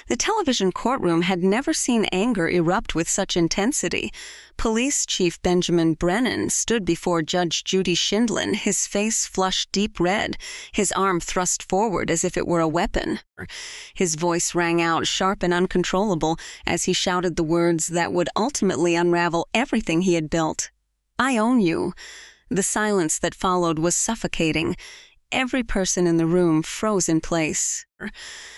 The television courtroom had never seen anger erupt with such intensity. Police Chief Benjamin Brennan stood before Judge Judy Shindlin, his face flushed deep red, his arm thrust forward as if it were a weapon. His voice rang out sharp and uncontrollable as he shouted the words that would ultimately unravel everything he had built. "I own you." The silence that followed was suffocating. Every person in the room froze in place.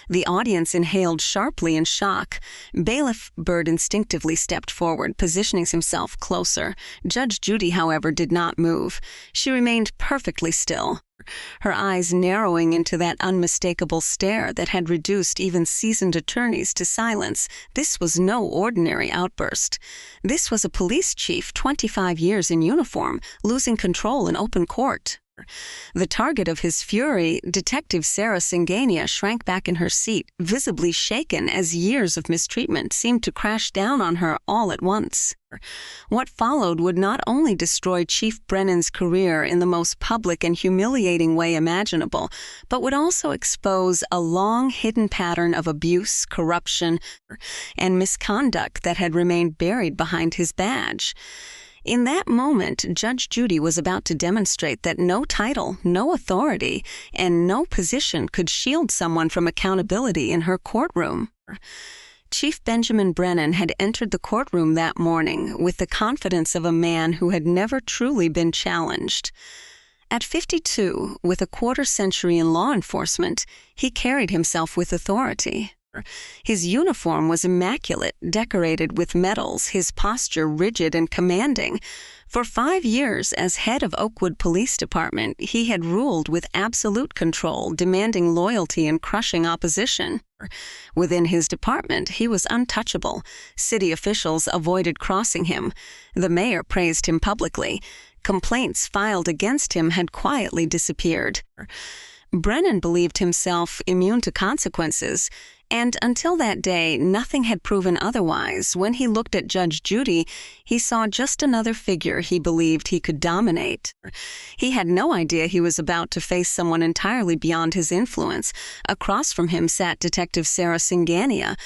The audience inhaled sharply in shock. Bailiff Byrd instinctively stepped forward, positioning himself closer. Judge Judy, however, did not move. She remained perfectly still, her eyes narrowing into that unmistakable stare that had reduced even seasoned attorneys to silence. This was no ordinary outburst. This was a police chief, 25 years in uniform, losing control in open court. The target of his fury, Detective Sarah Singania, shrank back in her seat, visibly shaken as years of mistreatment seemed to crash down on her all at once. What followed would not only destroy Chief Brennan's career in the most public and humiliating way imaginable, but would also expose a long hidden pattern of abuse, corruption, and misconduct that had remained buried behind his badge. In that moment, Judge Judy was about to demonstrate that no title, no authority, and no position could shield someone from accountability in her courtroom. Chief Benjamin Brennan had entered the courtroom that morning with the confidence of a man who had never truly been challenged. At 52, with a quarter-century in law enforcement, he carried himself with authority. His uniform was immaculate, decorated with medals, his posture rigid and commanding. For 5 years, as head of Oakwood Police Department, he had ruled with absolute control, demanding loyalty and crushing opposition. Within his department, he was untouchable. City officials avoided crossing him. The mayor praised him publicly. Complaints filed against him had quietly disappeared. Brennan believed himself immune to consequences, and until that day, nothing had proven otherwise. When he looked at Judge Judy, he saw just another figure he believed he could dominate. He had no idea he was about to face someone entirely beyond his influence. Across from him sat Detective Sarah Singania.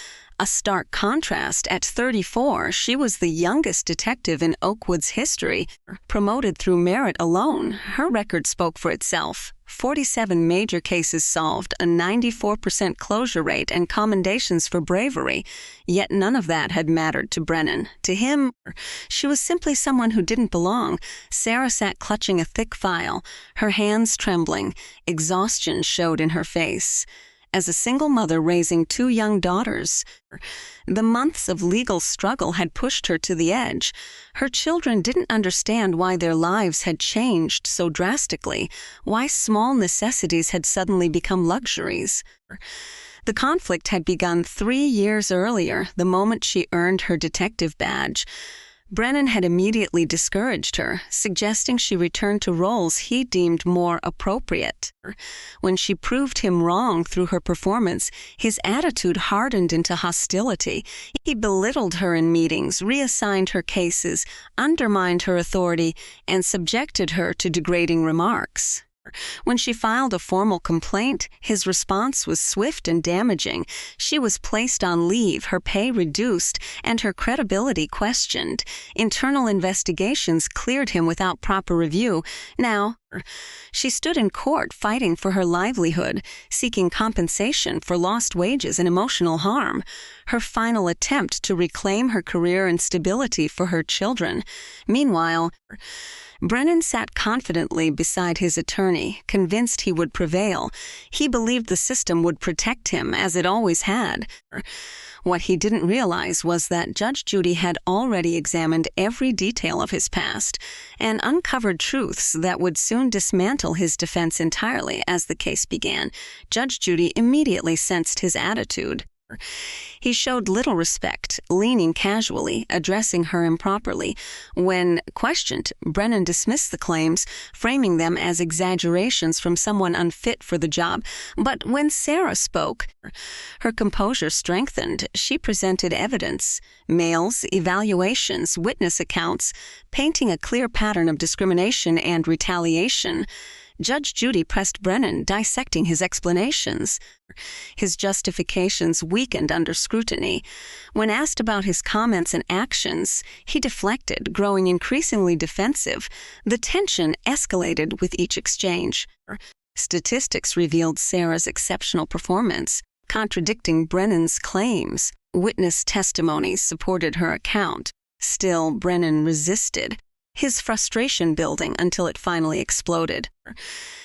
A stark contrast. At 34, she was the youngest detective in Oakwood's history, promoted through merit alone. Her record spoke for itself. 47 major cases solved, a 94% closure rate, and commendations for bravery. Yet none of that had mattered to Brennan. To him, she was simply someone who didn't belong. Sarah sat clutching a thick file, her hands trembling. Exhaustion showed in her face. As a single mother raising 2 young daughters, the months of legal struggle had pushed her to the edge. Her children didn't understand why their lives had changed so drastically, why small necessities had suddenly become luxuries. The conflict had begun 3 years earlier, the moment she earned her detective badge. Brennan had immediately discouraged her, suggesting she return to roles he deemed more appropriate. When she proved him wrong through her performance, his attitude hardened into hostility. He belittled her in meetings, reassigned her cases, undermined her authority, and subjected her to degrading remarks. When she filed a formal complaint, his response was swift and damaging. She was placed on leave, her pay reduced, and her credibility questioned. Internal investigations cleared him without proper review. Now, she stood in court fighting for her livelihood, seeking compensation for lost wages and emotional harm. Her final attempt to reclaim her career and stability for her children. Meanwhile, Brennan sat confidently beside his attorney, convinced he would prevail. He believed the system would protect him, as it always had. What he didn't realize was that Judge Judy had already examined every detail of his past and uncovered truths that would soon dismantle his defense entirely. As the case began, Judge Judy immediately sensed his attitude. He showed little respect, leaning casually, addressing her improperly. When questioned, Brennan dismissed the claims, framing them as exaggerations from someone unfit for the job. But when Sarah spoke, her composure strengthened. She presented evidence, mails, evaluations, witness accounts, painting a clear pattern of discrimination and retaliation. Judge Judy pressed Brennan, dissecting his explanations. His justifications weakened under scrutiny. When asked about his comments and actions, he deflected, growing increasingly defensive. The tension escalated with each exchange. Statistics revealed Sarah's exceptional performance, contradicting Brennan's claims. Witness testimonies supported her account. Still, Brennan resisted, his frustration building until it finally exploded.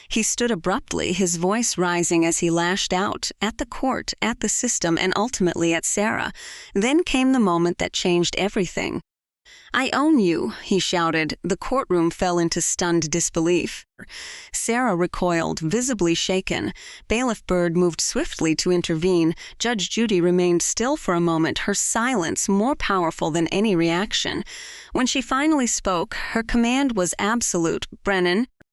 He stood abruptly, his voice rising as he lashed out at the court, at the system, and ultimately at Sarah. Then came the moment that changed everything. "I own you," he shouted. The courtroom fell into stunned disbelief. Sarah recoiled, visibly shaken. Bailiff Byrd moved swiftly to intervene. Judge Judy remained still for a moment, her silence more powerful than any reaction. When she finally spoke, her command was absolute. "Brennan,